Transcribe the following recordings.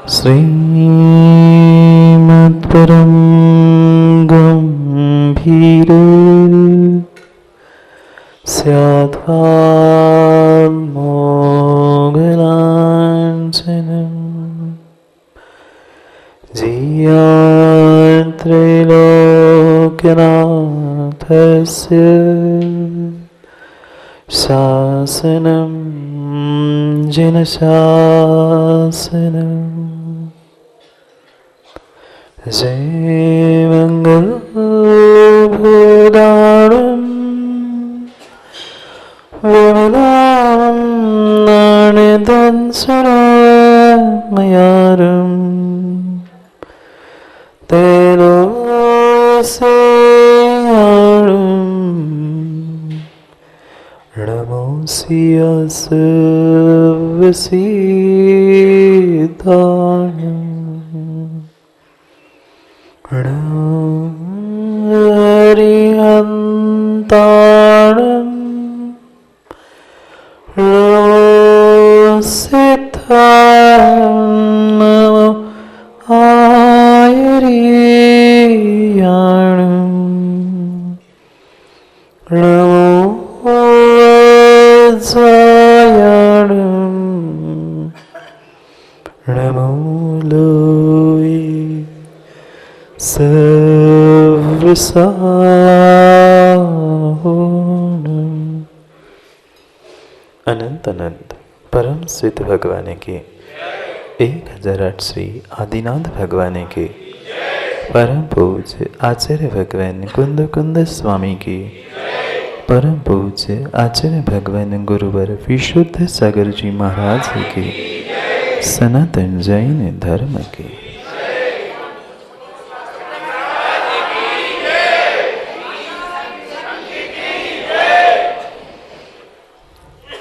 श्रीमत्परं गम्भीर स्याद्वान्मोघलाञ्छनं जियात्रैलोक्यनाथस्य शासनं जिनशासनं जय मंगलभूदाणं विमलां नाणयदंसरामयारं तेनोसेयाणं नमोऽस्यस्वसीताणं हरिहन्ताणं सिद्धाणं नमो आयर्याणं नमो वज्रायाणं नमो लोये सर्वसाहोणम्। अनंत अनंत परम सिद्ध भगवान के 1008 श्री आदिनाथ भगवान के परम पूज्य आचार्य भगवान कुंद कुंद स्वामी की परम पूज्य आचार्य भगवान गुरुवर विशुद्ध सागर जी महाराज के सनातन जैन धर्म के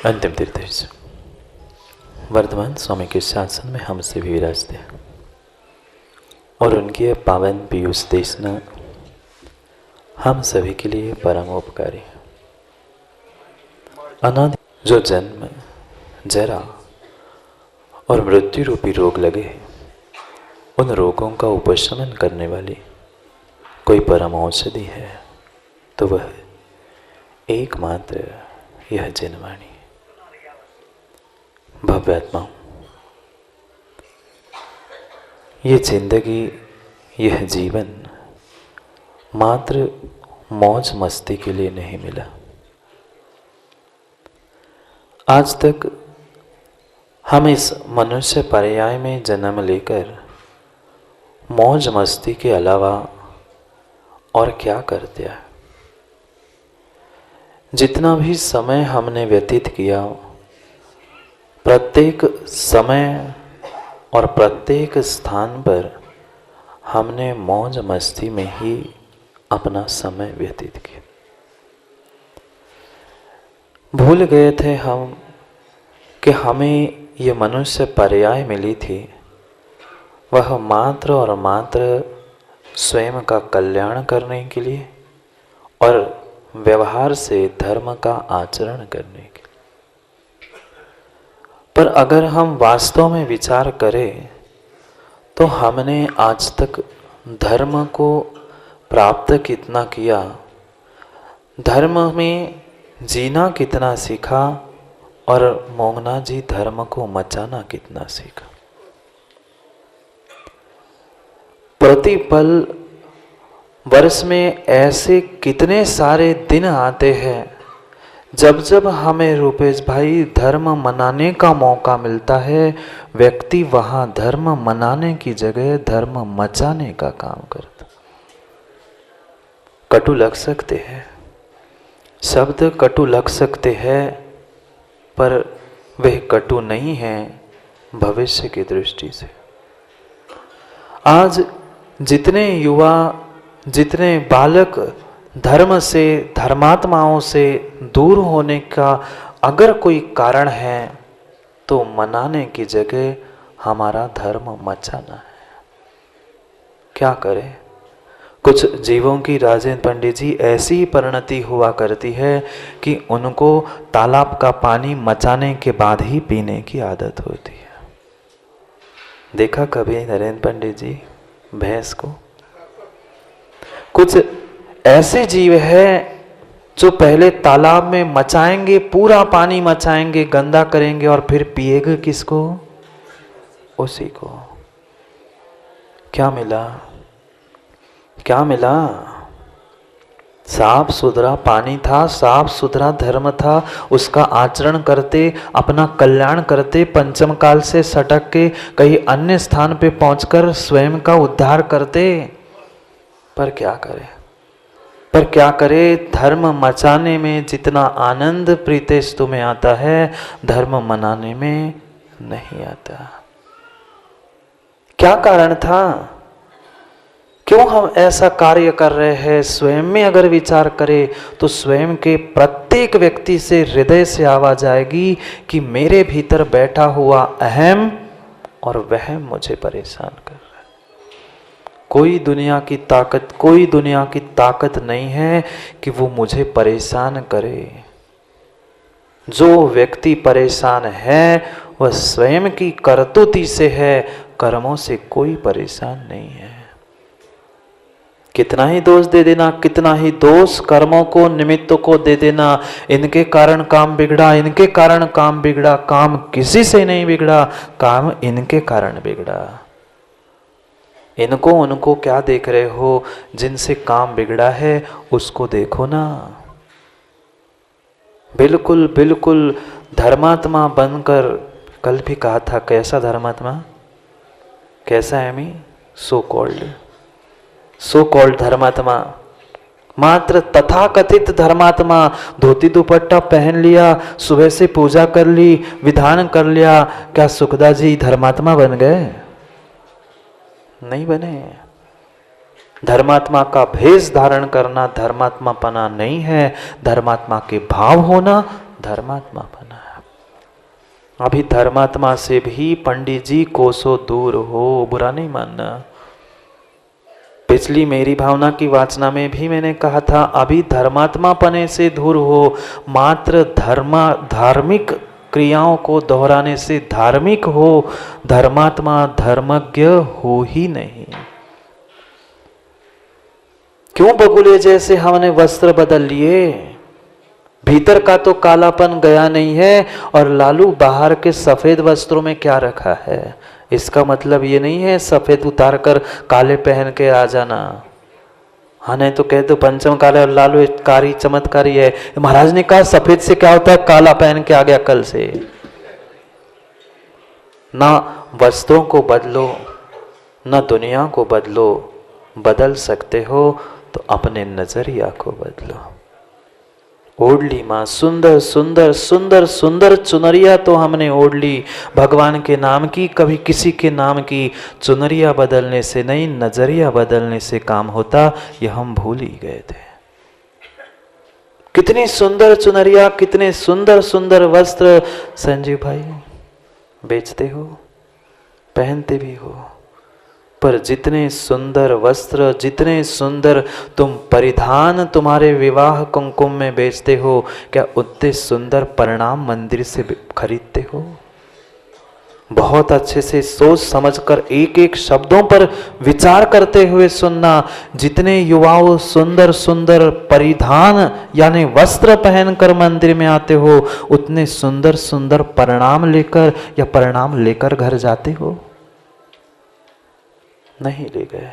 अंतिम तीर्थेश वर्धमान स्वामी के शासन में हम सभी विराजते हैं और उनकी यह पावन पीयूष देशना हम सभी के लिए परम उपकारी है। अनादि जो जन्म जरा और मृत्यु रूपी रोग लगे हैं, उन रोगों का उपशमन करने वाली कोई परम औषधि है तो वह एकमात्र यह जनवाणी। भव्य आत्माओं, ये जिंदगी, यह जीवन मात्र मौज मस्ती के लिए नहीं मिला। आज तक हम इस मनुष्य पर्याय में जन्म लेकर मौज मस्ती के अलावा और क्या करते हैं? जितना भी समय हमने व्यतीत किया, प्रत्येक समय और प्रत्येक स्थान पर हमने मौज मस्ती में ही अपना समय व्यतीत किया। भूल गए थे हम कि हमें ये मनुष्य पर्याय मिली थी, वह मात्र और मात्र स्वयं का कल्याण करने के लिए और व्यवहार से धर्म का आचरण करने के लिए। पर अगर हम वास्तव में विचार करें तो हमने आज तक धर्म को प्राप्त कितना किया, धर्म में जीना कितना सीखा और मोंगना जी धर्म को मचाना कितना सीखा। प्रतिपल वर्ष में ऐसे कितने सारे दिन आते हैं जब जब हमें रूपेश भाई धर्म मनाने का मौका मिलता है, व्यक्ति वहां धर्म मनाने की जगह धर्म मचाने का काम करता। कटु लग सकते हैं, शब्द कटु लग सकते हैं, पर वह कटु नहीं है भविष्य की दृष्टि से। आज जितने युवा, जितने बालक धर्म से, धर्मात्माओं से दूर होने का अगर कोई कारण है तो मनाने की जगह हमारा धर्म मचाना है। क्या करें? कुछ जीवों की राजेंद्र पंडित जी ऐसी ही परिणति हुआ करती है कि उनको तालाब का पानी मचाने के बाद ही पीने की आदत होती है। देखा कभी नरेंद्र पंडित जी भैंस को? कुछ ऐसे जीव है जो पहले तालाब में मचाएंगे, पूरा पानी मचाएंगे, गंदा करेंगे और फिर पिएगा किसको? उसी को। क्या मिला? क्या मिला? साफ सुथरा पानी था, साफ सुथरा धर्म था, उसका आचरण करते, अपना कल्याण करते, पंचम काल से सटक के कहीं अन्य स्थान पे पहुंचकर स्वयं का उद्धार करते। पर क्या करे? पर क्या करे? धर्म मचाने में जितना आनंद प्रीतेश तुम्हें आता है, धर्म मनाने में नहीं आता। क्या कारण था? क्यों हम ऐसा कार्य कर रहे हैं? स्वयं में अगर विचार करें तो स्वयं के प्रत्येक व्यक्ति से हृदय से आवाज आएगी कि मेरे भीतर बैठा हुआ अहम और वहम मुझे परेशान कर रहा है। कोई दुनिया की ताकत नहीं है कि वो मुझे परेशान करे। जो व्यक्ति परेशान है वह स्वयं की करतूती से है, कर्मों से कोई परेशान नहीं है। कितना ही दोष दे देना, कितना ही दोष कर्मों को, निमित्तों को दे देना, इनके कारण काम बिगड़ा, इनके कारण काम बिगड़ा। काम किसी से नहीं बिगड़ा, काम इनके कारण बिगड़ा। इनको उनको क्या देख रहे हो? जिनसे काम बिगड़ा है उसको देखो ना। बिल्कुल बिल्कुल धर्मात्मा बनकर, कल भी कहा था, कैसा धर्मात्मा? कैसा है मी? सो कॉल्ड धर्मात्मा, मात्र तथाकथित धर्मात्मा। धोती दुपट्टा पहन लिया, सुबह से पूजा कर ली, विधान कर लिया, क्या सुखदा जी धर्मात्मा बन गए? नहीं बने। धर्मात्मा का भेष धारण करना धर्मात्मा पना नहीं है, धर्मात्मा के भाव होना धर्मात्मा पना है। अभी धर्मात्मा से भी पंडित जी कोसों दूर हो, बुरा नहीं मानना। पिछली मेरी भावना की वाचना में भी मैंने कहा था, अभी धर्मात्मा पने से दूर हो, मात्र धार्मिक क्रियाओं को दोहराने से धार्मिक हो, धर्मात्मा धर्मज्ञ हो ही नहीं। क्यों बगुले जैसे हमने वस्त्र बदल लिए? भीतर का तो कालापन गया नहीं है, और लालू बाहर के सफेद वस्त्रों में क्या रखा है? इसका मतलब ये नहीं है सफेद उतार कर काले पहन के आ जाना। हाँ, नहीं तो कह दो पंचम काले और लालू कारी चमत्कारी है। महाराज ने कहा सफेद से क्या होता है? काला पहन के आ गया कल से। ना वस्त्रों को बदलो, ना दुनिया को बदलो। बदल सकते हो तो अपने नजरिया को बदलो। ओढ़ ली माँ सुंदर सुंदर सुंदर सुंदर चुनरिया तो हमने ओढ़ ली भगवान के नाम की, कभी किसी के नाम की। चुनरिया बदलने से नहीं, नजरिया बदलने से काम होता, यह हम भूल ही गए थे। कितनी सुंदर चुनरिया, कितने सुंदर सुंदर वस्त्र संजीव भाई बेचते हो, पहनते भी हो, पर जितने सुंदर वस्त्र, जितने सुंदर तुम परिधान तुम्हारे विवाह कुमकुम में बेचते हो, क्या उतने सुंदर परिणाम मंदिर से खरीदते हो? बहुत अच्छे से सोच समझकर एक एक शब्दों पर विचार करते हुए सुनना। जितने युवाओं सुंदर सुंदर परिधान यानी वस्त्र पहनकर मंदिर में आते हो, उतने सुंदर सुंदर परिणाम लेकर या परिणाम लेकर घर जाते हो? नहीं ले गए,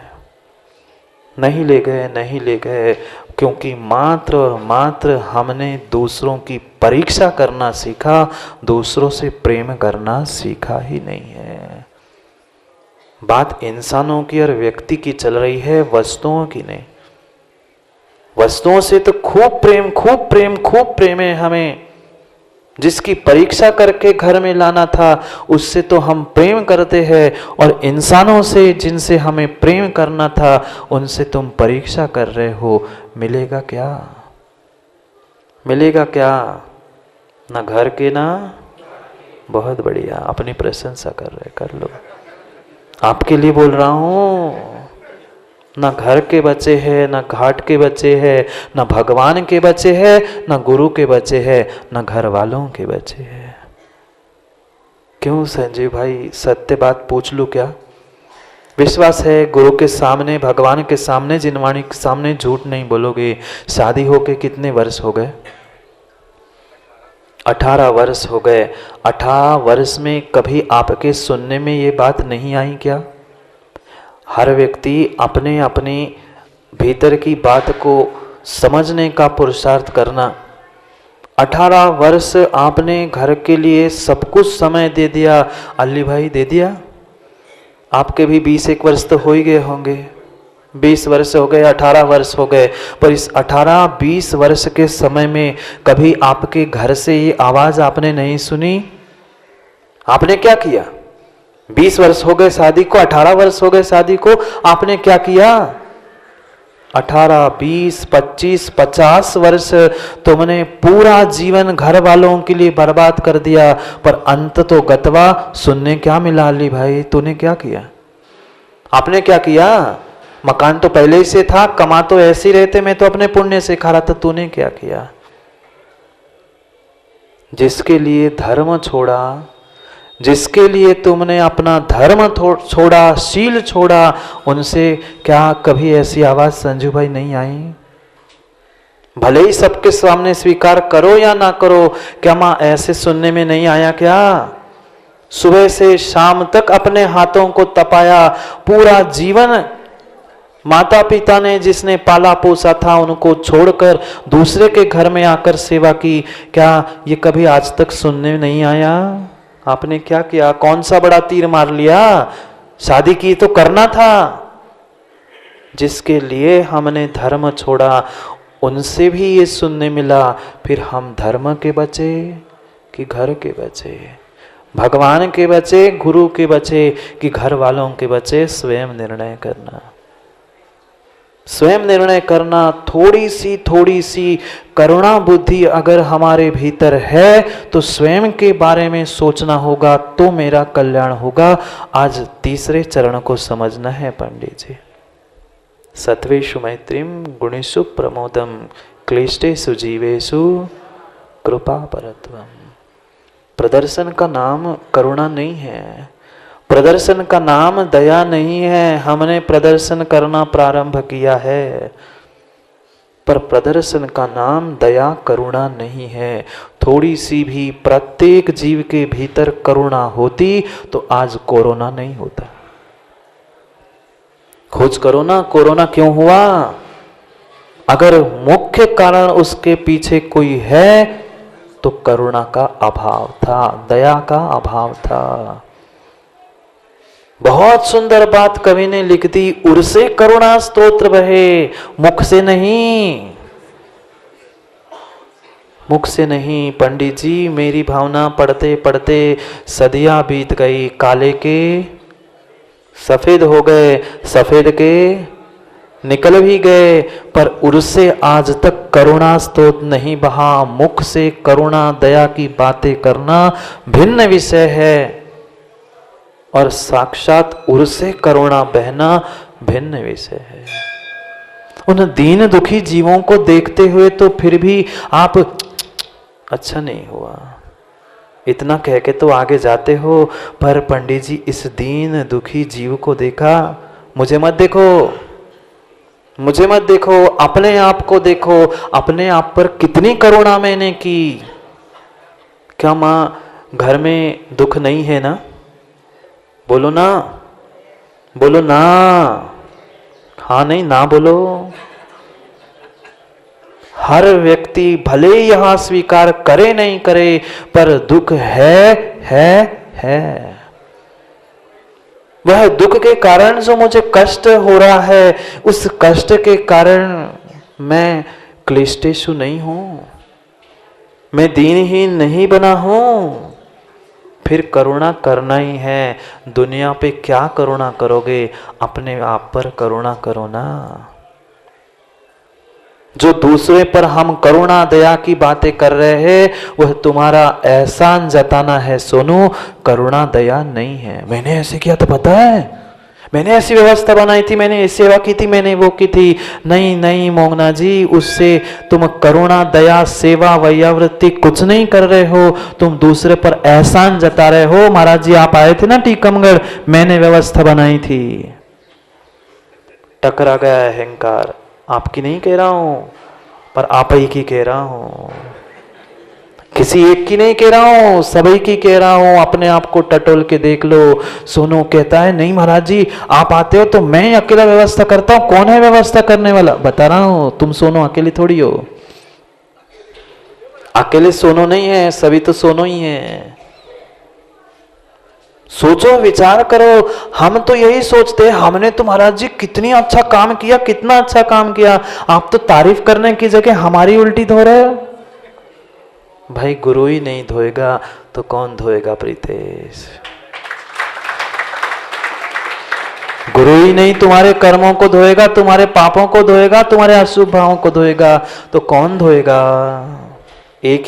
नहीं ले गए, नहीं ले गए, क्योंकि मात्र और मात्र हमने दूसरों की परीक्षा करना सीखा, दूसरों से प्रेम करना सीखा ही नहीं है। बात इंसानों की और व्यक्ति की चल रही है, वस्तुओं की नहीं। वस्तुओं से तो खूब प्रेम, खूब प्रेम, खूब प्रेम है हमें। जिसकी परीक्षा करके घर में लाना था उससे तो हम प्रेम करते हैं, और इंसानों से जिनसे हमें प्रेम करना था उनसे तुम परीक्षा कर रहे हो। मिलेगा क्या? मिलेगा क्या? ना घर के ना। बहुत बढ़िया, अपनी प्रशंसा कर रहे, कर लो। आपके लिए बोल रहा हूं। ना घर के बच्चे हैं, ना घाट के बच्चे हैं, ना भगवान के बच्चे हैं, ना गुरु के बच्चे हैं, ना घर वालों के बच्चे हैं। क्यों संजीव भाई, सत्य बात पूछ लूं क्या? विश्वास है गुरु के सामने, भगवान के सामने, जिनवाणी के सामने झूठ नहीं बोलोगे। शादी होके कितने वर्ष हो गए? 18 वर्ष हो गए। 18 वर्ष में कभी आपके सुनने में ये बात नहीं आई क्या? हर व्यक्ति अपने अपने भीतर की बात को समझने का पुरुषार्थ करना। 18 वर्ष आपने घर के लिए सब कुछ समय दे दिया। अली भाई दे दिया? आपके भी 20-21 वर्ष तो हो ही गए होंगे। 20 वर्ष हो गए, 18 वर्ष हो गए, पर इस 18-20 वर्ष के समय में कभी आपके घर से ये आवाज आपने नहीं सुनी? आपने क्या किया? 20 वर्ष हो गए शादी को, 18 वर्ष हो गए शादी को, आपने क्या किया? 18, 20, 25, 50 वर्ष तुमने पूरा जीवन घर वालों के लिए बर्बाद कर दिया, पर अंत तो गतवा सुनने क्या मिला? अली भाई तूने क्या किया? आपने क्या किया? मकान तो पहले ही से था, कमा तो ऐसे ही रहते, मैं तो अपने पुण्य से खा रहा था, तूने क्या किया? जिसके लिए धर्म छोड़ा, जिसके लिए तुमने अपना धर्म छोड़ा, शील छोड़ा, उनसे क्या कभी ऐसी आवाज संजू भाई नहीं आई? भले ही सबके सामने स्वीकार करो या ना करो, क्या मां ऐसे सुनने में नहीं आया क्या? सुबह से शाम तक अपने हाथों को तपाया, पूरा जीवन माता पिता ने जिसने पाला पोसा था उनको छोड़कर दूसरे के घर में आकर सेवा की, क्या ये कभी आज तक सुनने में नहीं आया? आपने क्या किया? कौन सा बड़ा तीर मार लिया? शादी की तो करना था। जिसके लिए हमने धर्म छोड़ा उनसे भी ये सुनने मिला, फिर हम धर्म के बचे कि घर के बचे? भगवान के बचे, गुरु के बचे कि घर वालों के बचे? स्वयं निर्णय करना, स्वयं निर्णय करना। थोड़ी सी करुणा बुद्धि अगर हमारे भीतर है तो स्वयं के बारे में सोचना होगा, तो मेरा कल्याण होगा। आज तीसरे चरण को समझना है पंडित जी। सत्वेषु मैत्रीम गुणेषु प्रमोदम क्लिष्टेषु जीवेषु कृपा परत्वम। प्रदर्शन का नाम करुणा नहीं है, प्रदर्शन का नाम दया नहीं है। हमने प्रदर्शन करना प्रारंभ किया है, पर प्रदर्शन का नाम दया करुणा नहीं है। थोड़ी सी भी प्रत्येक जीव के भीतर करुणा होती तो आज कोरोना नहीं होता। खोज करो ना, कोरोना क्यों हुआ? अगर मुख्य कारण उसके पीछे कोई है तो करुणा का अभाव था, दया का अभाव था। बहुत सुंदर बात कवि ने लिख दी, उर्से करुणा स्तोत्र बहे, मुख से नहीं, मुख से नहीं। पंडित जी मेरी भावना पढ़ते पढ़ते सदियां बीत गई, काले के सफेद हो गए, सफेद के निकल भी गए, पर उर्से आज तक करुणा स्तोत्र नहीं बहा। मुख से करुणा दया की बातें करना भिन्न विषय है, और साक्षात उर्से करुणा बहना भिन्न विषय है। उन दीन दुखी जीवों को देखते हुए तो फिर भी आप अच्छा नहीं हुआ इतना कह के तो आगे जाते हो, पर पंडित जी इस दीन दुखी जीव को देखा? मुझे मत देखो, मुझे मत देखो, अपने आप को देखो। अपने आप पर कितनी करुणा मैंने की। क्या माँ घर में दुख नहीं है ना? बोलो ना, बोलो ना, हाँ नहीं ना बोलो। हर व्यक्ति भले यहां स्वीकार करे नहीं करे, पर दुख है। वह दुख के कारण जो मुझे कष्ट हो रहा है, उस कष्ट के कारण मैं क्लिष्टेषु नहीं हूं, मैं दीनहीन नहीं बना हूं। फिर करुणा करना ही है। दुनिया पे क्या करुणा करोगे? अपने आप पर करुणा करो ना। जो दूसरे पर हम करुणा दया की बातें कर रहे हैं, वह तुम्हारा एहसान जताना है। सोनू, करुणा दया नहीं है। मैंने ऐसे किया तो पता है, मैंने ऐसी व्यवस्था बनाई थी, मैंने ऐसी सेवा की थी, मैंने वो की थी। नहीं नहीं मोंगना जी, उससे तुम करुणा, दया, सेवा, वैयावृत्ति कुछ नहीं कर रहे हो, तुम दूसरे पर एहसान जता रहे हो। महाराज जी आप आए थे ना टीकमगढ़, मैंने व्यवस्था बनाई थी। टकरा गया अहंकार। आपकी नहीं कह रहा हूं, पर आप ही की कह रहा हूं, किसी एक की नहीं कह रहा हूं, सभी की कह रहा हूं। अपने आप को टटोल के देख लो। सोनू कहता है नहीं महाराज जी आप आते हो तो मैं अकेला व्यवस्था करता हूं। कौन है व्यवस्था करने वाला? बता रहा हूं, तुम सोनू अकेली थोड़ी हो। अकेले सोनू नहीं है, सभी तो सोनू ही है। सोचो, विचार करो। हम तो यही सोचते हैं हमने तो महाराज जी कितनी अच्छा काम किया, कितना अच्छा काम किया। आप तो तारीफ करने की जगह हमारी उल्टी धो रहे हो। भाई गुरु ही नहीं धोएगा तो कौन धोएगा प्रीतेश? गुरु ही नहीं तुम्हारे कर्मों को धोएगा, तुम्हारे पापों को धोएगा, तुम्हारे अशुभ भावों को धोएगा, तो कौन धोएगा? एक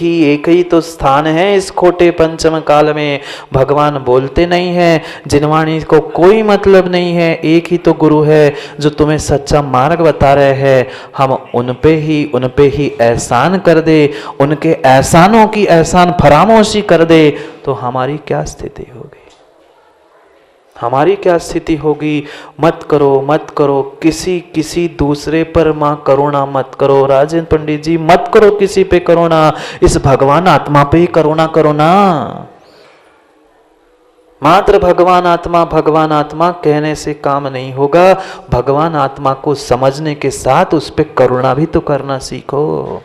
ही तो स्थान है इस खोटे पंचम काल में। भगवान बोलते नहीं है, जिनवाणी को कोई मतलब नहीं है। एक ही तो गुरु है जो तुम्हें सच्चा मार्ग बता रहे हैं। हम उन पे ही एहसान कर दे, उनके एहसानों की एहसान फरामोशी कर दे, तो हमारी क्या स्थिति होगी? हमारी क्या स्थिति होगी? मत करो किसी दूसरे पर मां करुणा मत करो। राजेंद्र पंडित जी मत करो किसी पे करुणा, इस भगवान आत्मा पे ही करुणा करो ना। मात्र भगवान आत्मा कहने से काम नहीं होगा। भगवान आत्मा को समझने के साथ उस पे करुणा भी तो करना सीखो।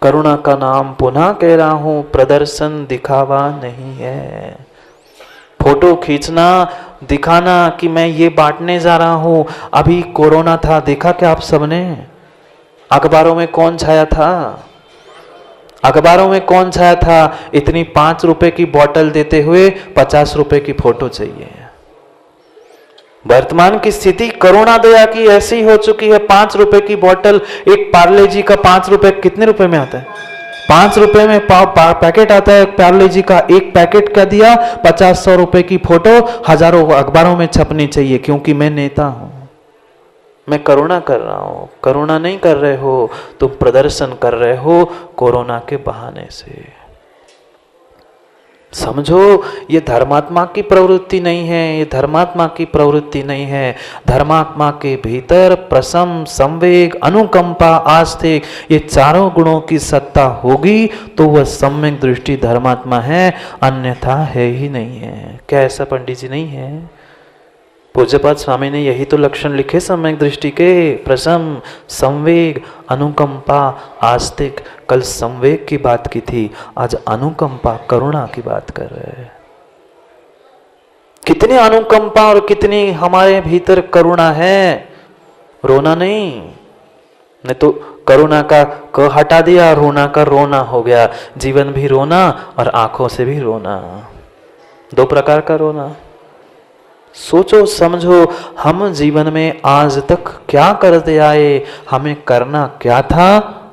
करुणा का नाम पुनः कह रहा हूं, प्रदर्शन दिखावा नहीं है। फोटो खींचना, दिखाना कि मैं ये बांटने जा रहा हूं। अभी कोरोना था, देखा क्या आप सबने? अखबारों में कौन छाया था? अखबारों में कौन छाया था? इतनी 5 रुपए की बोतल देते हुए 50 रुपए की फोटो चाहिए। वर्तमान की स्थिति करुणा दया की ऐसी हो चुकी है। 5 रुपए की बोतल, एक पार्ले जी का 5 रुपए कितने रुपए में आता है? 5 रुपए में पैकेट आता है पार्ले जी का। एक पैकेट का दिया, 50-100 रुपए की फोटो हजारों अखबारों में छपनी चाहिए, क्योंकि मैं नेता हूं, मैं करुणा कर रहा हूं। करुणा नहीं कर रहे हो, तुम प्रदर्शन कर रहे हो कोरोना के बहाने से। समझो, ये धर्मात्मा की प्रवृत्ति नहीं है, ये धर्मात्मा की प्रवृत्ति नहीं है। धर्मात्मा के भीतर प्रसम, संवेग, अनुकंपा, आस्तिक, ये चारों गुणों की सत्ता होगी तो वह सम्यक दृष्टि धर्मात्मा है, अन्यथा है ही नहीं है। क्या ऐसा पंडित जी नहीं है? पूज्यपाद स्वामी ने यही तो लक्षण लिखे सम्यक दृष्टि के। प्रसम, संवेग, अनुकंपा, आस्तिक। कल संवेग की बात की थी, आज अनुकंपा, करुणा की बात कर रहे हैं। कितनी अनुकंपा और कितनी हमारे भीतर करुणा है। रोना नहीं तो करुणा का क हटा दिया, रोना का रोना हो गया। जीवन भी रोना और आंखों से भी रोना, 2 प्रकार का रोना। सोचो समझो, हम जीवन में आज तक क्या करते आए, हमें करना क्या था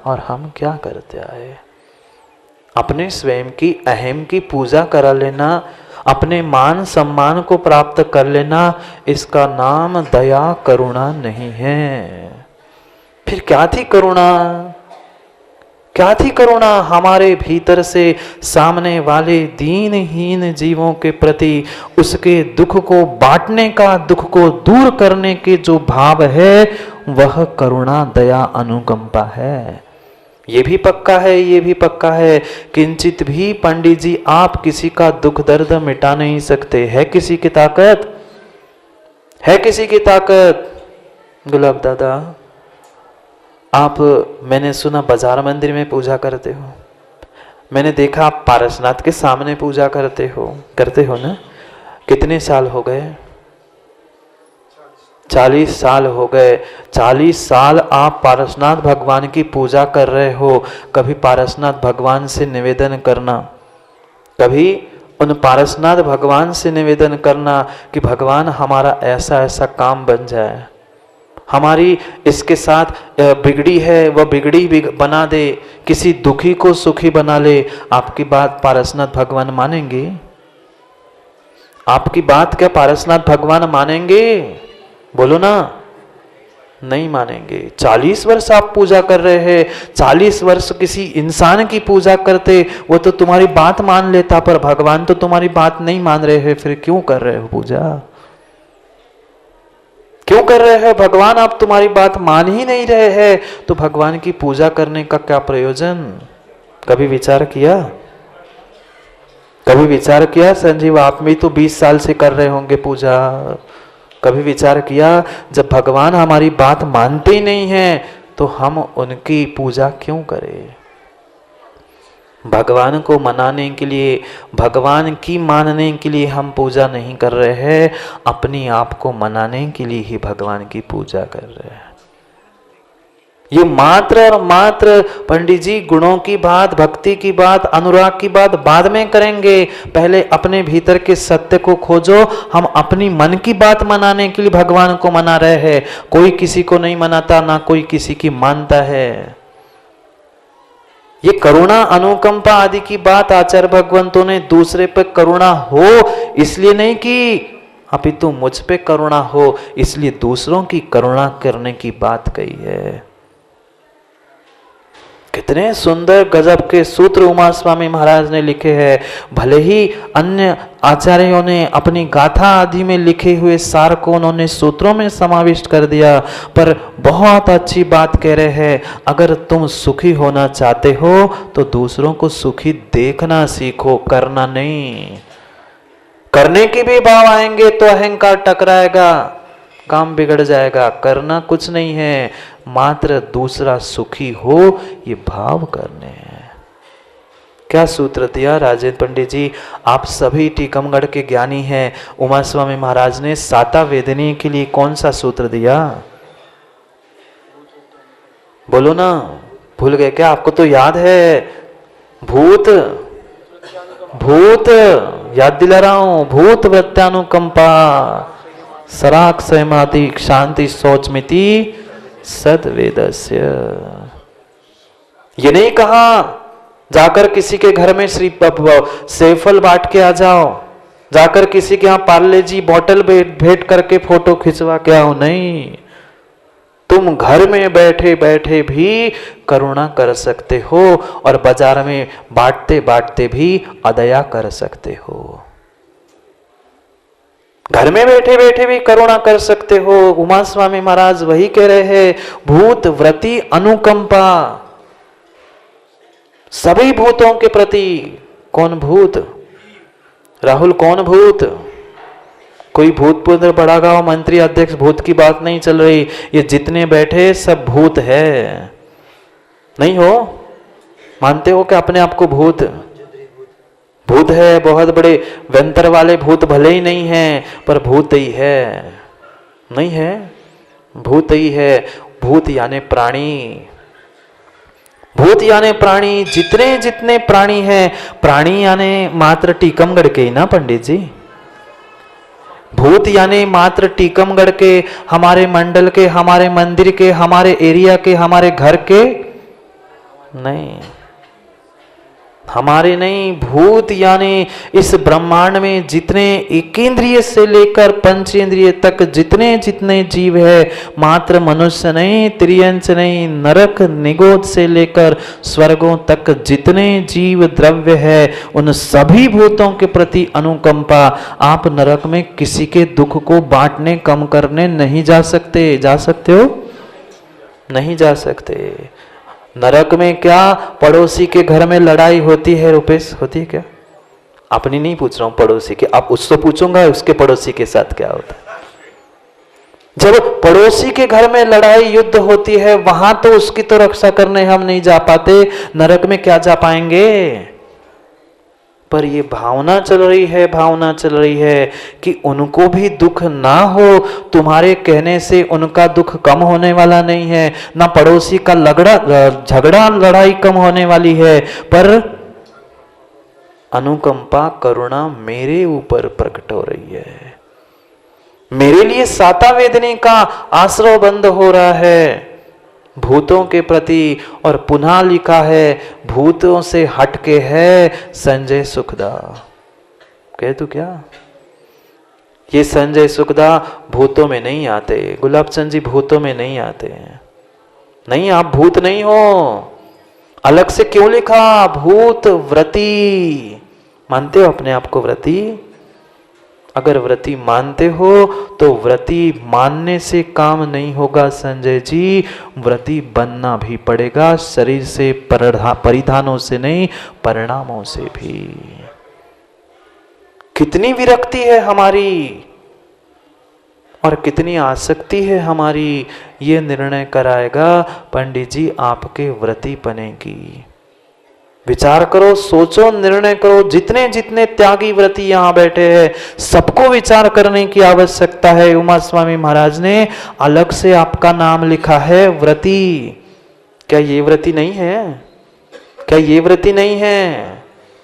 और हम क्या करते आए। अपने स्वयं की अहम की पूजा करा लेना, अपने मान सम्मान को प्राप्त कर लेना, इसका नाम दया करुणा नहीं है। फिर क्या थी करुणा? क्या थी करुणा? हमारे भीतर से सामने वाले दीनहीन जीवों के प्रति उसके दुख को बांटने का, दुख को दूर करने के जो भाव है, वह करुणा, दया, अनुकंपा है। ये भी पक्का है, ये भी पक्का है, किंचित भी पंडित जी आप किसी का दुख दर्द मिटा नहीं सकते। है किसी की ताकत? है किसी की ताकत? गुलाब दादा आप, मैंने सुना बाजार मंदिर में पूजा करते हो, मैंने देखा आप पारसनाथ के सामने पूजा करते हो ना? कितने साल हो गए? 40 साल हो गए। 40 साल आप पारसनाथ भगवान की पूजा कर रहे हो। कभी पारसनाथ भगवान से निवेदन करना, कभी उन पारसनाथ भगवान से निवेदन करना कि भगवान हमारा ऐसा ऐसा काम बन जाए, हमारी इसके साथ बिगड़ी है वह बिगड़ी बना दे, किसी दुखी को सुखी बना ले। आपकी बात पारसनाथ भगवान मानेंगे? आपकी बात क्या पारसनाथ भगवान मानेंगे? बोलो ना, नहीं मानेंगे। 40 वर्ष आप पूजा कर रहे हैं, 40 वर्ष किसी इंसान की पूजा करते, वो तो तुम्हारी बात मान लेता, पर भगवान तो तुम्हारी बात नहीं मान रहे हैं, फिर क्यों कर रहे हो पूजा? क्यों कर रहे हैं? भगवान आप तुम्हारी बात मान ही नहीं रहे हैं, तो भगवान की पूजा करने का क्या प्रयोजन? कभी विचार किया? कभी विचार किया? संजीव आप भी तो 20 साल से कर रहे होंगे पूजा। कभी विचार किया जब भगवान हमारी बात मानते ही नहीं है तो हम उनकी पूजा क्यों करें? भगवान को मनाने के लिए, भगवान की मानने के लिए हम पूजा नहीं कर रहे हैं, अपने आप को मनाने के लिए ही भगवान की पूजा कर रहे हैं। ये मात्र और मात्र पंडित जी गुणों की बात, भक्ति की बात, अनुराग की बात बाद में करेंगे। पहले अपने भीतर के सत्य को खोजो। हम अपनी मन की बात मनाने के लिए भगवान को मना रहे हैं। कोई किसी को नहीं मनाता, ना कोई किसी की मानता है। ये करुणा अनुकंपा आदि की बात आचार्य भगवंतों ने दूसरे पे करुणा हो इसलिए नहीं की, अपितु मुझ पे करुणा हो इसलिए दूसरों की करुणा करने की बात कही है। कितने सुंदर गजब के सूत्र उमा स्वामी महाराज ने लिखे हैं। भले ही अन्य आचार्यों ने अपनी गाथा आदि में लिखे हुए सार को उन्होंने सूत्रों में समाविष्ट कर दिया, पर बहुत अच्छी बात कह रहे हैं। अगर तुम सुखी होना चाहते हो तो दूसरों को सुखी देखना सीखो, करना नहीं। करने के भी भाव आएंगे तो अहंकार टकराएगा, काम बिगड़ जाएगा। करना कुछ नहीं है, मात्र दूसरा सुखी हो ये भाव करने हैं। क्या सूत्र दिया राजेंद्र पंडित जी? आप सभी टीकमगढ़ के ज्ञानी हैं। उमा स्वामी महाराज ने साता वेदनी के लिए कौन सा सूत्र दिया? बोलो ना, भूल गए क्या? आपको तो याद है। भूत भूत याद दिला रहा हूं। भूत वृत्तानुकंपा सराक सहमाति शांति शौचमिति सद्वेदस्य। ये नहीं कहा जाकर किसी के घर में श्री सेफल बांट के आ जाओ, जाकर किसी के यहां पार्ले जी बॉटल भेंट करके फोटो खिंचवा के आओ। नहीं, तुम घर में बैठे बैठे भी करुणा कर सकते हो और बाजार में बांटते बांटते भी अदया कर सकते हो। घर में बैठे बैठे भी करुणा कर सकते हो। उमा स्वामी महाराज वही कह रहे हैं, भूत व्रति अनुकंपा। सभी भूतों के प्रति। कौन भूत? राहुल कौन भूत? कोई भूतपूर्व बड़ा गांव मंत्री अध्यक्ष भूत की बात नहीं चल रही। ये जितने बैठे सब भूत है। नहीं हो? मानते हो कि अपने आप को भूत? भूत है, बहुत बड़े व्यंतर वाले भूत भले ही नहीं है, पर भूत ही है। नहीं है? भूत ही है। भूत यानी प्राणी। भूत यानी प्राणी। जितने जितने प्राणी हैं, प्राणी यानी मात्र टीकमगढ़ के ही ना पंडित जी। भूत यानी मात्र टीकमगढ़ के, हमारे मंडल के, हमारे मंदिर के, हमारे एरिया के, हमारे घर के नहीं, हमारे नहीं। भूत यानी इस ब्रह्मांड में जितने एकेंद्रिय से लेकर पंचेंद्रिय तक जितने जितने जीव है, मात्र मनुष्य नहीं, त्रियंच नहीं, नरक निगोद से लेकर स्वर्गों तक जितने जीव द्रव्य है, उन सभी भूतों के प्रति अनुकंपा। आप नरक में किसी के दुख को बांटने कम करने नहीं जा सकते। जा सकते हो? नहीं जा सकते। नरक में क्या पड़ोसी के घर में लड़ाई होती है रुपेश? होती है क्या? अपनी नहीं पूछ रहा हूं, पड़ोसी के। आप उससे पूछूंगा उसके पड़ोसी के साथ क्या होता है। जब पड़ोसी के घर में लड़ाई युद्ध होती है, वहां तो उसकी तो रक्षा करने हम नहीं जा पाते, नरक में क्या जा पाएंगे? पर ये भावना चल रही है, भावना चल रही है कि उनको भी दुख ना हो। तुम्हारे कहने से उनका दुख कम होने वाला नहीं है, ना पड़ोसी का झगड़ा लड़ाई कम होने वाली है, पर अनुकंपा करुणा मेरे ऊपर प्रकट हो रही है। मेरे लिए साता वेदने का आश्रय बंद हो रहा है भूतों के प्रति। और पुनः लिखा है, भूतों से हटके है संजय सुखदा। कह तू क्या? ये संजय सुखदा भूतों में नहीं आते, गुलाब चंद जी भूतों में नहीं आते हैं। नहीं, आप भूत नहीं हो। अलग से क्यों लिखा? भूत व्रती। मानते हो अपने आप को व्रती? अगर व्रती मानते हो तो व्रती मानने से काम नहीं होगा संजय जी, व्रती बनना भी पड़ेगा, शरीर से, परिधानों से नहीं, परिणामों से भी। कितनी विरक्ति है हमारी और कितनी आसक्ति है हमारी, ये निर्णय कराएगा पंडित जी आपके व्रती बनेगी। विचार करो, सोचो, निर्णय करो। जितने जितने त्यागी व्रती यहां बैठे हैं सबको विचार करने की आवश्यकता है। उमा स्वामी महाराज ने अलग से आपका नाम लिखा है व्रती। क्या ये व्रती नहीं है? क्या ये व्रती नहीं है?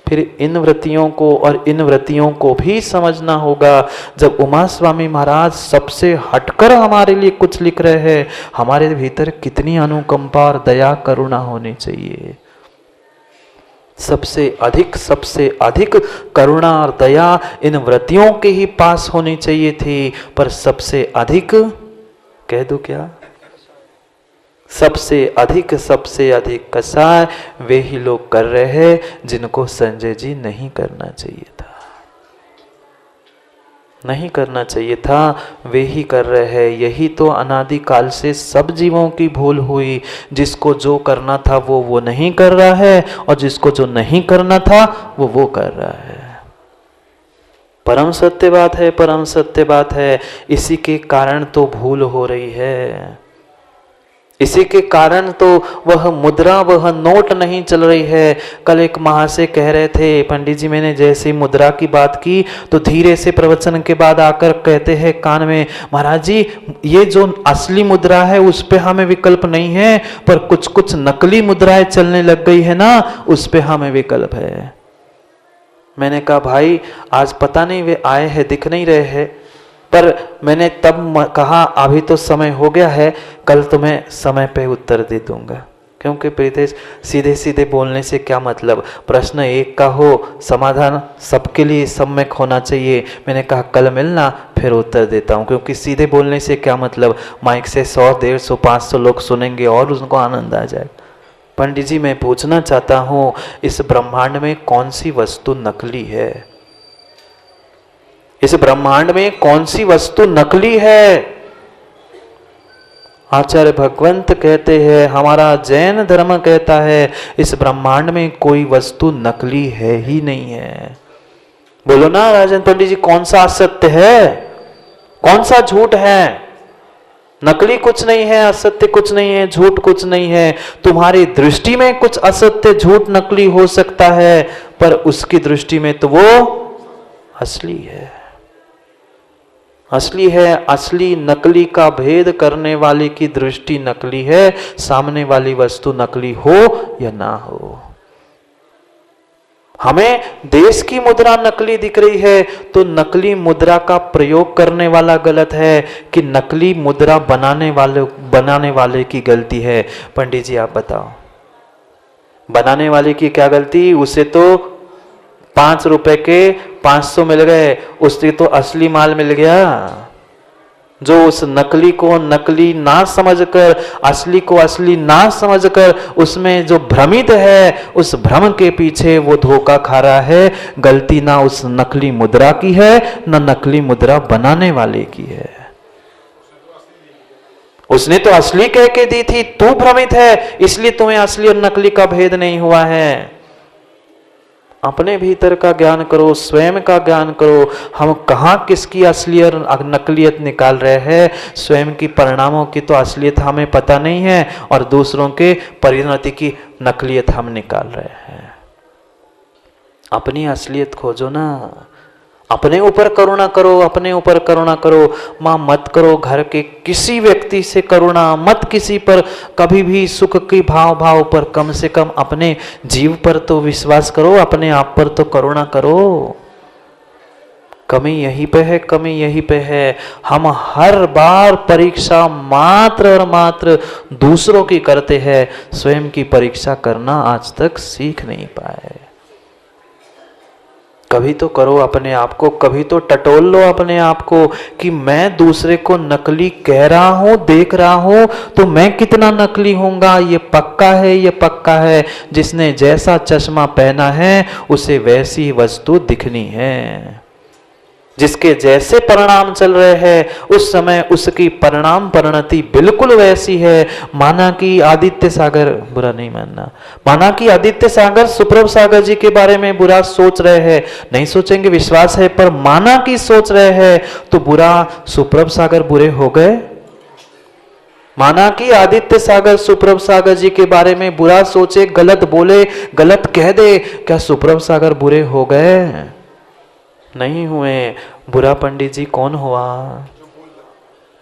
फिर इन व्रतियों को और इन व्रतियों को भी समझना होगा। जब उमा स्वामी महाराज सबसे हटकर हमारे लिए कुछ लिख रहे हैं, हमारे भीतर कितनी अनुकंपा और दया करुणा होनी चाहिए। सबसे अधिक करुणा और दया इन व्रतियों के ही पास होनी चाहिए थी। पर सबसे अधिक, कह दूं क्या? सबसे अधिक कसाय वे ही लोग कर रहे हैं जिनको संजय जी नहीं करना चाहिए था। नहीं करना चाहिए था, वे ही कर रहे हैं। यही तो अनादि काल से सब जीवों की भूल हुई। जिसको जो करना था वो नहीं कर रहा है, और जिसको जो नहीं करना था वो कर रहा है। परम सत्य बात है, परम सत्य बात है। इसी के कारण तो भूल हो रही है। इसी के कारण तो वह मुद्रा, वह नोट नहीं चल रही है। कल एक महाशय कह रहे थे, पंडित जी मैंने जैसे मुद्रा की बात की तो धीरे से प्रवचन के बाद आकर कहते हैं कान में, महाराज जी ये जो असली मुद्रा है उस पे हमें विकल्प नहीं है, पर कुछ कुछ नकली मुद्राएं चलने लग गई है ना, उस पे हमें विकल्प है। मैंने कहा भाई आज पता नहीं वे आए हैं, दिख नहीं रहे हैं, पर मैंने तब कहा अभी तो समय हो गया है, कल तुम्हें समय पे उत्तर दे दूंगा। क्योंकि प्रीतेश सीधे सीधे बोलने से क्या मतलब, प्रश्न एक का हो, समाधान सबके लिए सम्यक होना चाहिए। मैंने कहा कल मिलना फिर उत्तर देता हूँ, क्योंकि सीधे बोलने से क्या मतलब, माइक से 100, 150, 500 लोग सुनेंगे और उनको आनंद आ जाए। पंडित जी मैं पूछना चाहता हूँ, इस ब्रह्मांड में कौन सी वस्तु नकली है? इस ब्रह्मांड में कौन सी वस्तु नकली है? आचार्य भगवंत कहते हैं, हमारा जैन धर्म कहता है इस ब्रह्मांड में कोई वस्तु नकली है ही नहीं है। बोलो ना राजन पंडित जी, कौन सा असत्य है, कौन सा झूठ है? नकली कुछ नहीं है, असत्य कुछ नहीं है, झूठ कुछ नहीं है। तुम्हारी दृष्टि में कुछ असत्य, झूठ, नकली हो सकता है, पर उसकी दृष्टि में तो वो असली है। असली है। असली नकली का भेद करने वाले की दृष्टि नकली है, सामने वाली वस्तु नकली हो या ना हो। हमें देश की मुद्रा नकली दिख रही है तो नकली मुद्रा का प्रयोग करने वाला गलत है कि नकली मुद्रा बनाने वाले की गलती है? पंडित जी आप बताओ, बनाने वाले की क्या गलती? उसे तो 5 रुपए के 500 मिल गए, उससे तो असली माल मिल गया। जो उस नकली को नकली ना समझकर, असली को असली ना समझकर उसमें जो भ्रमित है, उस भ्रम के पीछे वो धोखा खा रहा है। गलती ना उस नकली मुद्रा की है, ना नकली मुद्रा बनाने वाले की है। उसने तो असली कह के दी थी, तू भ्रमित है इसलिए तुम्हें असली और नकली का भेद नहीं हुआ है। अपने भीतर का ज्ञान करो, स्वयं का ज्ञान करो। हम कहाँ किसकी असली और नकलियत निकाल रहे हैं? स्वयं की परिणामों की तो असलियत हमें पता नहीं है और दूसरों के परिणति की नकलियत हम निकाल रहे हैं। अपनी असलियत खोजो ना, अपने ऊपर करुणा करो, अपने ऊपर करुणा करो। मां मत करो घर के किसी व्यक्ति से करुणा, मत किसी पर कभी भी सुख की भाव पर, कम से कम अपने जीव पर तो विश्वास करो, अपने आप पर तो करुणा करो। कमी यहीं पे है, कमी यहीं पे है। हम हर बार परीक्षा मात्र और मात्र दूसरों की करते हैं, स्वयं की परीक्षा करना आज तक सीख नहीं पाए। कभी तो करो अपने आप को, कभी तो टटोल लो अपने आप को कि मैं दूसरे को नकली कह रहा हूं, देख रहा हूं, तो मैं कितना नकली होऊंगा। ये पक्का है, ये पक्का है, जिसने जैसा चश्मा पहना है उसे वैसी वस्तु दिखनी है। जिसके जैसे परिणाम चल रहे हैं उस समय उसकी परिणाम परिणति बिल्कुल वैसी है। माना कि आदित्य सागर, बुरा नहीं मानना, माना कि आदित्य सागर सुप्रभ सागर जी के बारे में बुरा सोच रहे हैं, नहीं सोचेंगे विश्वास है, पर माना कि सोच रहे हैं तो बुरा सुप्रभ सागर बुरे हो गए। माना कि आदित्य सागर सुप्रभ सागर जी के बारे में बुरा सोचे, गलत बोले, गलत कह दे, क्या सुप्रभ सागर बुरे हो गए? नहीं हुए। बुरा पंडित जी कौन हुआ?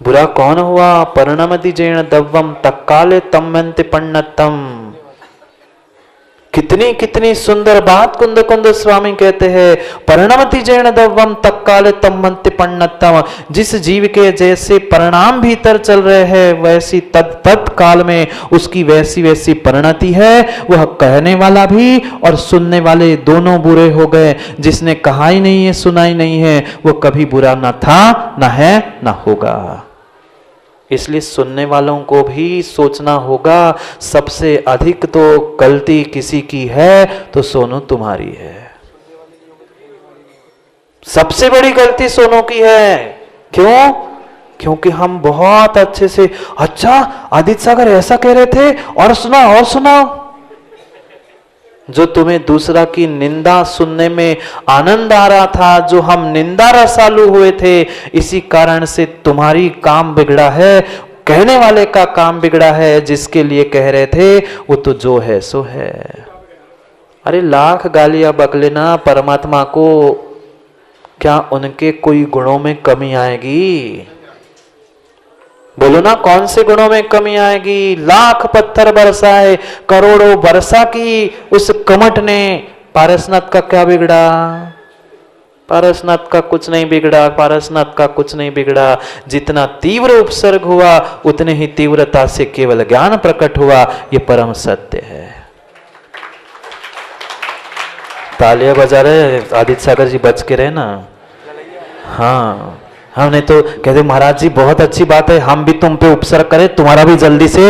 बुरा कौन हुआ? परिणमति जैन दव्वम तक्काले तम्मन्ति पन्नतम। कितनी कितनी सुंदर बात कुंद कुंद स्वामी कहते हैं, परिणमति जैन दव्वम तक्काले तम्मन्ति पन्नतम। जिस जीव के जैसे परिणाम भीतर चल रहे हैं वैसी तत्काल में उसकी वैसी वैसी परिणति है। वह कहने वाला भी और सुनने वाले दोनों बुरे हो गए। जिसने कहा ही नहीं है, सुना ही नहीं है, वो कभी बुरा ना था, ना है, ना होगा। इसलिए सुनने वालों को भी सोचना होगा, सबसे अधिक तो गलती किसी की है तो सोनू तुम्हारी है। सबसे बड़ी गलती सोनू की है। क्यों? क्योंकि हम बहुत अच्छे से, अच्छा आदित्य सागर ऐसा कह रहे थे, और सुनाओ और सुनाओ। जो तुम्हें दूसरा की निंदा सुनने में आनंद आ रहा था, जो हम निंदा रसालु हुए थे, इसी कारण से तुम्हारी काम बिगड़ा है, कहने वाले का काम बिगड़ा है। जिसके लिए कह रहे थे वो तो जो है सो है। अरे लाख गालियां बक लेना परमात्मा को, क्या उनके कोई गुणों में कमी आएगी? बोलो ना, कौन से गुणों में कमी आएगी? लाख पत्थर बरसाए, करोड़ों वर्षा की उस कमट ने पारसनाथ का क्या बिगड़ा? पारसनाथ का कुछ नहीं बिगड़ा, पारसनाथ का कुछ नहीं बिगड़ा। जितना तीव्र उपसर्ग हुआ उतने ही तीव्रता से केवल ज्ञान प्रकट हुआ। ये परम सत्य है। तालियां बजा रहे आदित्य सागर जी, बच के रहे ना। हाँ, हमने तो कहते महाराज जी बहुत अच्छी बात है, हम भी तुम पे उपसर्ग करें, तुम्हारा भी जल्दी से।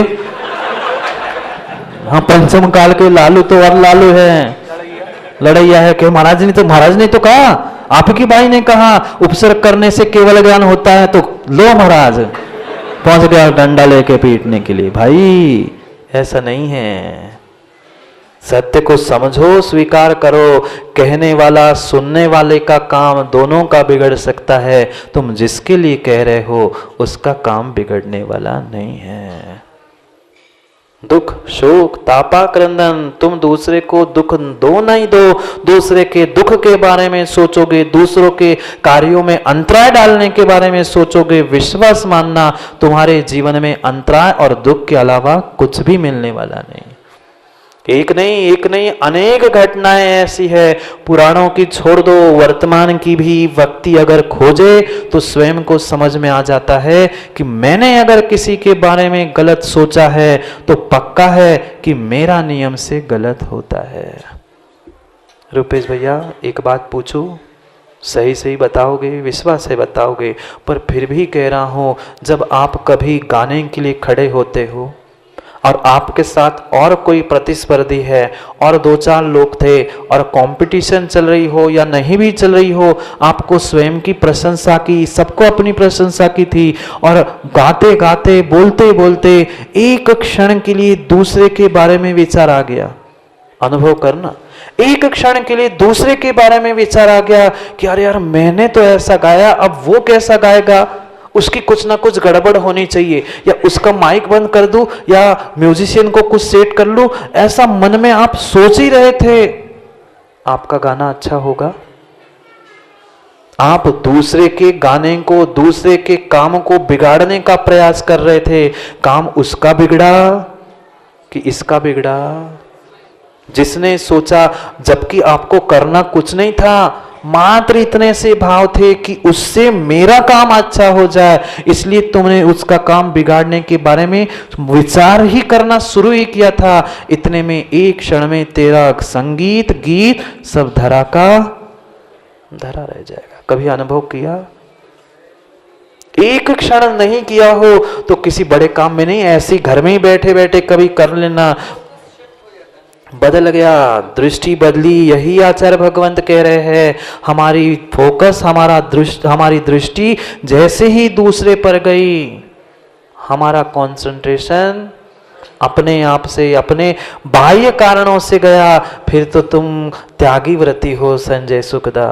हाँ, पंचम काल के लालू तो और लालू है, लड़ैया है। कि महाराज ने तो कहा, आपकी भाई ने कहा उपसर्ग करने से केवल ज्ञान होता है, तो लो महाराज पहुंच गया डंडा लेके पीटने के लिए। भाई ऐसा नहीं है। सत्य को समझो, स्वीकार करो। कहने वाला सुनने वाले का काम दोनों का बिगड़ सकता है। तुम जिसके लिए कह रहे हो उसका काम बिगड़ने वाला नहीं है। दुख शोक तापा क्रंदन, तुम दूसरे को दुख दो नहीं दो। दूसरे के दुख के बारे में सोचोगे, दूसरों के कार्यों में अंतराय डालने के बारे में सोचोगे। विश्वास मानना, तुम्हारे जीवन में अंतराय और दुख के अलावा कुछ भी मिलने वाला नहीं। एक नहीं अनेक घटनाएं ऐसी है, पुराणों की छोड़ दो, वर्तमान की भी व्यक्ति अगर खोजे तो स्वयं को समझ में आ जाता है कि मैंने अगर किसी के बारे में गलत सोचा है तो पक्का है कि मेरा नियम से गलत होता है। रुपेश भैया एक बात पूछूं, सही सही बताओगे, विश्वास से बताओगे, पर फिर भी कह रहा हूं, जब आप कभी गाने के लिए खड़े होते हो और आपके साथ और कोई प्रतिस्पर्धी है और दो चार लोग थे और कंपटीशन चल रही हो या नहीं भी चल रही हो, आपको स्वयं की प्रशंसा की, सबको अपनी प्रशंसा की थी, और गाते गाते बोलते बोलते एक क्षण के लिए दूसरे के बारे में विचार आ गया। अनुभव करना, एक क्षण के लिए दूसरे के बारे में विचार आ गया कि अरे यार मैंने तो ऐसा गाया, अब वो कैसा गाएगा, उसकी कुछ ना कुछ गड़बड़ होनी चाहिए, या उसका माइक बंद कर दूं, या म्यूजिशियन को कुछ सेट कर लूं। ऐसा मन में आप सोच ही रहे थे। आपका गाना अच्छा होगा? आप दूसरे के गाने को, दूसरे के काम को बिगाड़ने का प्रयास कर रहे थे। काम उसका बिगड़ा कि इसका बिगड़ा? जिसने सोचा, जबकि आपको करना कुछ नहीं था, मात्र इतने से भाव थे कि उससे मेरा काम अच्छा हो जाए, इसलिए तुमने उसका काम बिगाड़ने के बारे में विचार ही करना शुरू ही किया था। इतने में एक क्षण में तेरा संगीत गीत सब धरा का धरा रह जाएगा। कभी अनुभव किया? एक क्षण नहीं किया हो तो किसी बड़े काम में नहीं, ऐसे घर में ही बैठे बैठे कभी कर लेना, बदल गया, दृष्टि बदली। यही आचार्य भगवंत कह रहे हैं, हमारी फोकस, हमारी दृष्टि जैसे ही दूसरे पर गई, हमारा कंसंट्रेशन अपने आप से, अपने बाह्य कारणों से गया, फिर तो तुम त्यागी व्रती हो संजय सुखदा।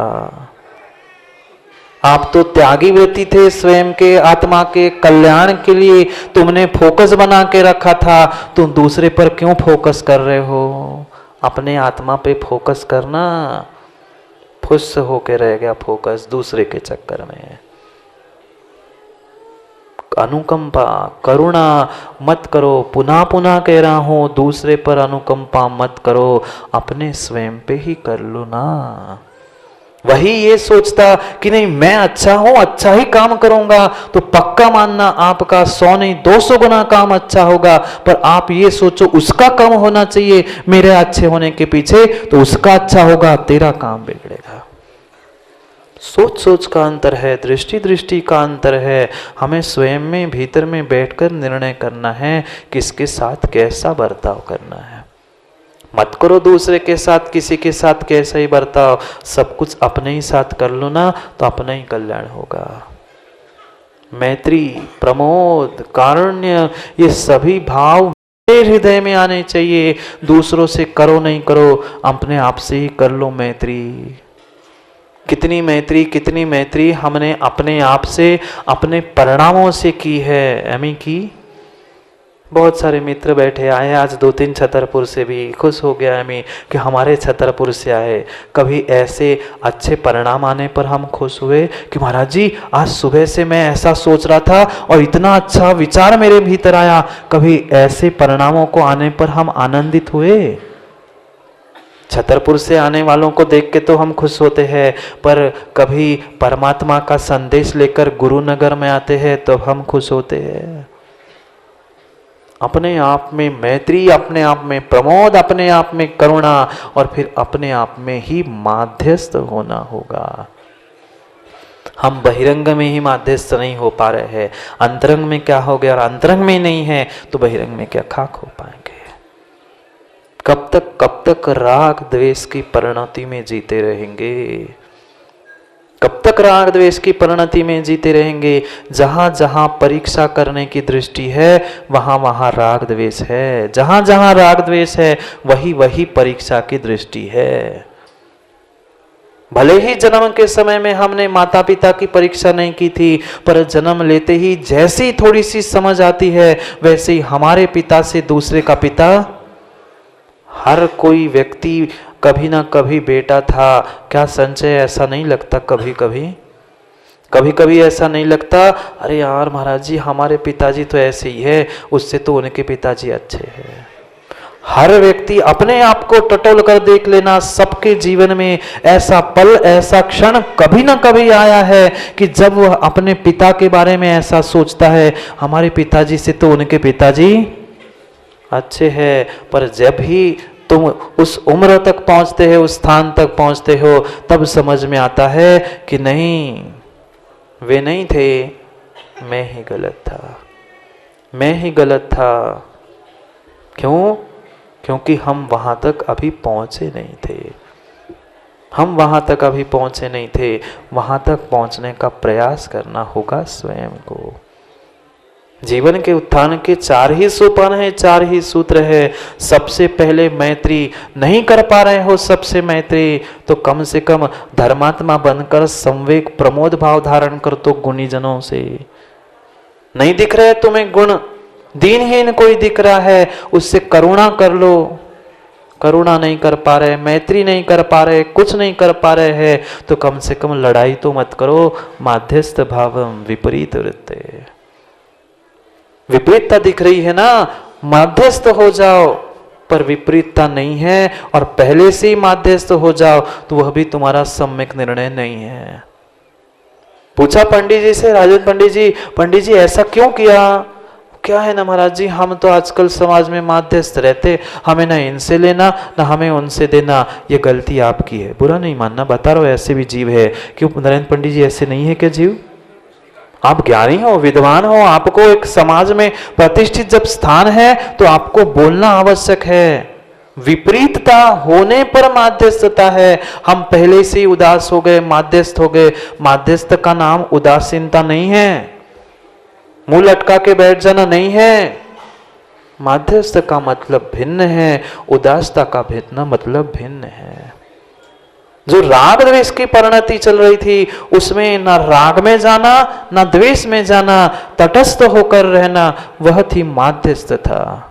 आप तो त्यागी व्रती थे, स्वयं के आत्मा के कल्याण के लिए तुमने फोकस बना के रखा था, तुम दूसरे पर क्यों फोकस कर रहे हो? अपने आत्मा पे फोकस करना, फुस होके रह गया फोकस दूसरे के चक्कर में। अनुकंपा, करुणा मत करो, पुनः पुनः कह रहा हूं, दूसरे पर अनुकंपा मत करो, अपने स्वयं पे ही कर लो ना। वही ये सोचता कि नहीं मैं अच्छा हूं, अच्छा ही काम करूंगा, तो पक्का मानना आपका 100 नहीं 200 गुना काम अच्छा होगा। पर आप ये सोचो उसका कम होना चाहिए मेरे अच्छे होने के पीछे, तो उसका अच्छा होगा, तेरा काम बिगड़ेगा। सोच सोच का अंतर है, दृष्टि दृष्टि का अंतर है। हमें स्वयं में भीतर में बैठकर निर्णय करना है किसके साथ कैसा बर्ताव करना है। मत करो दूसरे के साथ, किसी के साथ कैसा ही बर्ताव, सब कुछ अपने ही साथ कर लो ना, तो अपना ही कल्याण होगा। मैत्री, प्रमोद, कारुण्य, ये सभी भाव मेरे हृदय में आने चाहिए। दूसरों से करो नहीं करो, अपने आप से ही कर लो मैत्री। कितनी मैत्री हमने अपने आप से, अपने परिणामों से की है। एमी की बहुत सारे मित्र बैठे आए आज 2-3 छतरपुर से भी, खुश हो गया एमी कि हमारे छतरपुर से आए। कभी ऐसे अच्छे परिणाम आने पर हम खुश हुए कि महाराज जी आज सुबह से मैं ऐसा सोच रहा था और इतना अच्छा विचार मेरे भीतर आया। कभी ऐसे परिणामों को आने पर हम आनंदित हुए? छतरपुर से आने वालों को देख के तो हम खुश होते हैं, पर कभी परमात्मा का संदेश लेकर गुरुनगर में आते हैं तो हम खुश होते हैं। अपने आप में मैत्री, अपने आप में प्रमोद, अपने आप में करुणा, और फिर अपने आप में ही माध्यस्थ होना होगा। हम बहिरंग में ही माध्यस्थ नहीं हो पा रहे हैं, अंतरंग में क्या हो गया, और अंतरंग में नहीं है तो बहिरंग में क्या खाक हो पाएंगे। कब तक राग द्वेष की परिणति में जीते रहेंगे? कब तक राग द्वेष की परिणति में जीते रहेंगे? जहां जहां परीक्षा करने की दृष्टि है वहां वहां राग द्वेष है, जहां जहां राग द्वेष है वही वही परीक्षा की दृष्टि है। भले ही जन्म के समय में हमने माता पिता की परीक्षा नहीं की थी, पर जन्म लेते ही जैसी थोड़ी सी समझ आती है वैसे ही हमारे पिता से दूसरे का पिता, हर कोई व्यक्ति कभी ना कभी बेटा था। क्या संचय ऐसा नहीं लगता? कभी कभी ऐसा नहीं लगता, अरे यार महाराज जी हमारे पिताजी तो ऐसे ही है, उससे तो उनके पिताजी अच्छे हैं। हर व्यक्ति अपने आप को टटोल कर देख लेना, सबके जीवन में ऐसा पल, ऐसा क्षण कभी ना कभी आया है कि जब वह अपने पिता के बारे में ऐसा सोचता है, हमारे पिताजी से तो उनके पिताजी अच्छे हैं। पर जब ही तुम उस उम्र तक पहुंचते हो, उस स्थान तक पहुंचते हो, तब समझ में आता है कि नहीं, वे नहीं थे, मैं ही गलत था। क्यों? क्योंकि हम वहां तक अभी पहुंचे नहीं थे। वहां तक पहुंचने का प्रयास करना होगा स्वयं को। जीवन के उत्थान के 4 ही सोपान है, 4 ही सूत्र है। सबसे पहले मैत्री। नहीं कर पा रहे हो सबसे मैत्री, तो कम से कम धर्मात्मा बनकर संवेग प्रमोद भाव धारण कर तो गुणीजनों से। नहीं दिख रहे तुम्हें गुण, दीनहीन कोई दिख रहा है, उससे करुणा कर लो। करुणा नहीं कर पा रहे, मैत्री नहीं कर पा रहे, कुछ नहीं कर पा रहे हैं, तो कम से कम लड़ाई तो मत करो। माध्यस्थ भावम विपरीत वृत्ते। विपरीतता दिख रही है ना, माध्यस्थ हो जाओ। पर विपरीतता नहीं है और पहले से ही माध्यस्थ हो जाओ तो वह भी तुम्हारा सम्यक निर्णय नहीं है। पूछा पंडित जी से, राजन पंडित जी ऐसा क्यों किया? क्या है ना महाराज जी, हम तो आजकल समाज में मध्यस्थ रहते, हमें ना इनसे लेना ना हमें उनसे देना, ये गलती आपकी है। बुरा नहीं मानना, बता रहा हूं ऐसे भी जीव है। क्यों नरेंद्र पंडित जी, ऐसे नहीं है क्या जीव? आप ज्ञानी हो, विद्वान हो, आपको एक समाज में प्रतिष्ठित जब स्थान है तो आपको बोलना आवश्यक है। विपरीतता होने पर माध्यस्थता है। हम पहले से ही उदास हो गए, माध्यस्थ हो गए। माध्यस्थ का नाम उदासीनता नहीं है, मुंह लटका के बैठ जाना नहीं है। माध्यस्थ का मतलब भिन्न है, उदासता का भिन्न मतलब भिन्न है। जो राग द्वेष की परिणति चल रही थी उसमें ना राग में जाना ना द्वेष में जाना, तटस्थ होकर रहना, वह थी माध्यस्थ था।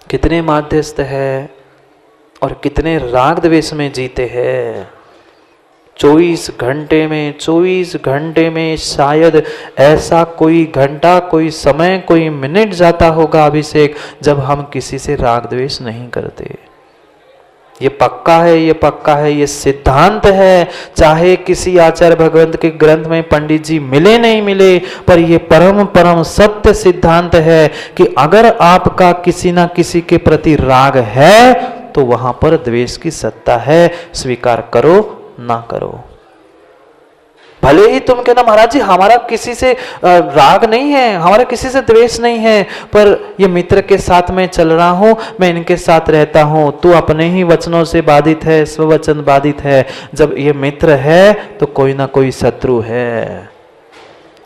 कितने माध्यस्थ है और कितने राग द्वेष में जीते हैं। 24 घंटे में शायद ऐसा कोई घंटा, कोई समय, कोई मिनट जाता होगा अभिषेक, जब हम किसी से राग द्वेष नहीं करते। ये पक्का है, ये पक्का है, ये सिद्धांत है। चाहे किसी आचार्य भगवंत के ग्रंथ में पंडित जी मिले नहीं मिले, पर ये परम परम सत्य सिद्धांत है कि अगर आपका किसी ना किसी के प्रति राग है तो वहां पर द्वेष की सत्ता है। स्वीकार करो ना करो। भले ही तुम कहना महाराज जी हमारा किसी से राग नहीं है, हमारा किसी से द्वेष नहीं है, पर ये मित्र के साथ मैं चल रहा हूं, मैं इनके साथ रहता हूं, तू अपने ही वचनों से बाधित है, स्ववचन बाधित है। जब ये मित्र है तो कोई ना कोई शत्रु है,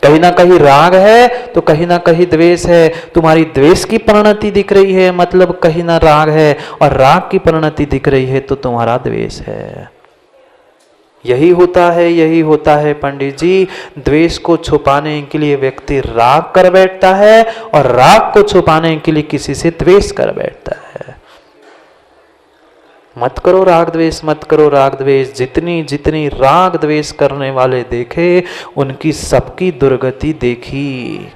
कहीं ना कहीं राग है तो कहीं ना कहीं द्वेष है। तुम्हारी द्वेष की परिणति दिख रही है मतलब कहीं ना राग है, और राग की परिणति दिख रही है तो तुम्हारा द्वेष है। यही होता है पंडित जी। द्वेष को छुपाने के लिए व्यक्ति राग कर बैठता है और राग को छुपाने के लिए किसी से द्वेष कर बैठता है। मत करो राग द्वेष, मत करो राग द्वेष। जितनी जितनी राग द्वेष करने वाले देखे उनकी सबकी दुर्गति देखी।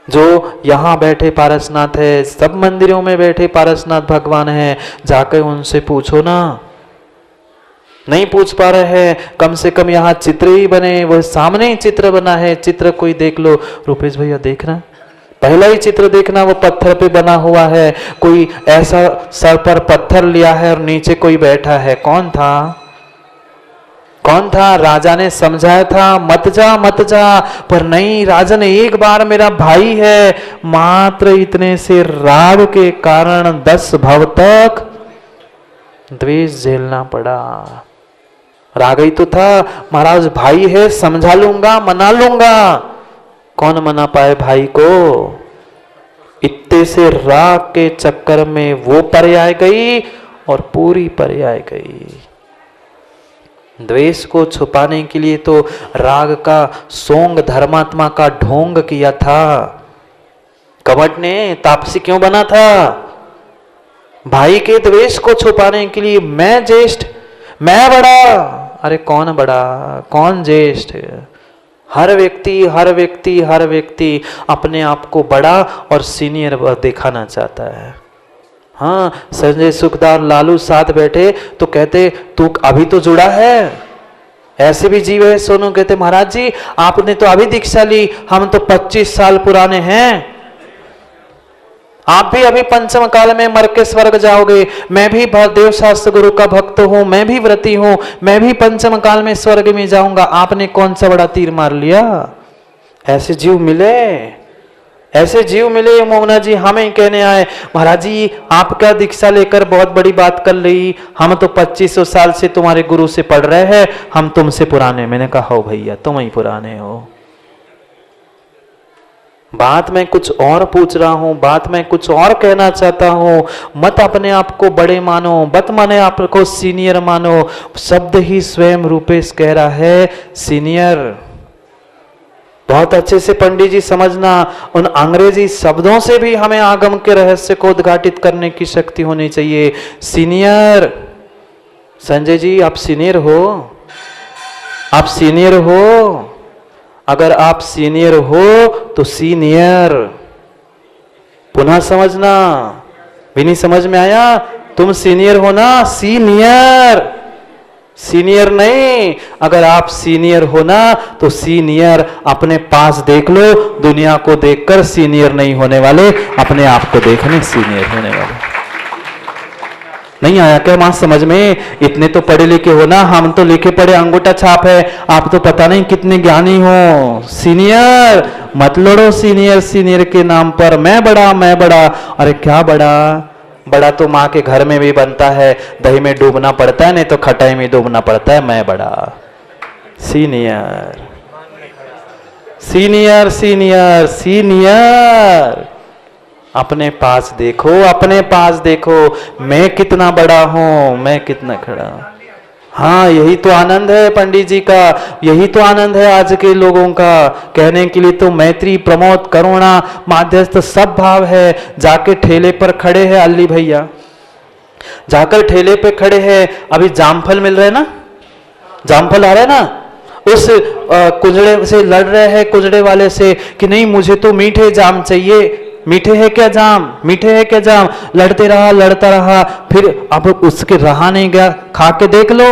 जो यहां बैठे पारसनाथ है, सब मंदिरों में बैठे पारसनाथ भगवान है, जाकर उनसे पूछो ना। नहीं पूछ पा रहे हैं, कम से कम यहाँ चित्र ही बने, वह सामने ही चित्र बना है, चित्र कोई देख लो। रुपेश भैया देखना, पहला ही चित्र देखना, वो पत्थर पे बना हुआ है। कोई ऐसा सर पर पत्थर लिया है और नीचे कोई बैठा है। कौन था? कौन था? राजा ने समझाया था मत जा मत जा, पर नहीं, राजा ने एक बार मेरा भाई है, मात्र इतने से राग के कारण 10 भव तक द्वेष झेलना पड़ा। राग ही तो था, महाराज भाई है, समझा लूंगा, मना लूंगा। कौन मना पाए भाई को? इत्ते से राग के चक्कर में वो पर्याय गई और पूरी पर्याय गई। द्वेष को छुपाने के लिए तो राग का सोंग धर्मात्मा का ढोंग किया था। कवट ने तापसी क्यों बना था? भाई के द्वेष को छुपाने के लिए। मैं ज्येष्ठ, मैं बड़ा। अरे कौन बड़ा, कौन ज्येष्ठ? हर व्यक्ति अपने आप को बड़ा और सीनियर दिखाना चाहता है। हाँ, संजय सुखदार लालू साथ बैठे तो कहते तू अभी तो जुड़ा है। ऐसे भी जीव है। सोनू कहते महाराज जी आपने तो अभी दीक्षा ली, हम तो 25 साल पुराने हैं। आप भी अभी पंचम काल में मर के स्वर्ग जाओगे। मैं भी देव शास्त्र गुरु का भक्त हूं, मैं भी व्रती हूं, मैं भी पंचम काल में स्वर्ग में जाऊंगा। आपने कौन सा बड़ा तीर मार लिया? ऐसे जीव मिले, ऐसे जीव मिले। मोहना जी हमें कहने आए महाराज जी आपका दीक्षा लेकर बहुत बड़ी बात कर ली, हम तो 2500 साल से तुम्हारे गुरु से पढ़ रहे हैं, हम तुमसे पुराने। मैंने कहा हो भैया तुम ही पुराने हो। बात मैं कुछ और पूछ रहा हूं, बात मैं कुछ और कहना चाहता हूं। मत अपने आप को बड़े मानो, मत माने आपको सीनियर मानो। शब्द ही स्वयं रूपेश कह रहा है सीनियर। बहुत अच्छे से पंडित जी समझना, उन अंग्रेजी शब्दों से भी हमें आगम के रहस्य को उद्घाटित करने की शक्ति होनी चाहिए। सीनियर, संजय जी आप सीनियर हो, आप सीनियर हो। अगर आप सीनियर हो तो सीनियर पुनः समझना। भी नहीं समझ में आया? तुम सीनियर हो ना, सीनियर। सीनियर नहीं। अगर आप सीनियर हो ना तो सीनियर अपने पास देख लो, दुनिया को देखकर सीनियर नहीं होने वाले, अपने आप को देखने सीनियर होने वाले। नहीं आया क्या मां समझ में? इतने तो पढ़े लिखे हो ना, हम तो लिखे पढ़े अंगूठा छाप है, आप तो पता नहीं कितने ज्ञानी हो। सीनियर मत लड़ो, सीनियर सीनियर के नाम पर। मैं बड़ा। अरे क्या बड़ा? बड़ा तो माँ के घर में भी बनता है, दही में डूबना पड़ता है, नहीं तो खटाई में डूबना पड़ता है। मैं बड़ा। Senior senior senior senior. अपने पास देखो, अपने पास देखो, मैं कितना बड़ा हूं, मैं कितना खड़ा हूं। हाँ, यही तो आनंद है पंडित जी का, यही तो आनंद है आज के लोगों का। कहने के लिए तो मैत्री, प्रमोद, करुणा, माध्यस्थ सब भाव है। जाके ठेले पर खड़े हैं अल्ली भैया, जाकर ठेले पे खड़े हैं, अभी जामफल मिल रहे हैं ना, जामफल आ रहे हैं ना, उस कुजड़े से लड़ रहे हैं, कुजड़े वाले से कि नहीं मुझे तो मीठे जाम चाहिए। मीठे है क्या जाम, मीठे है क्या जाम। लड़ते रहा, लड़ता रहा, फिर अब उसके रहा नहीं गया, खा के देख लो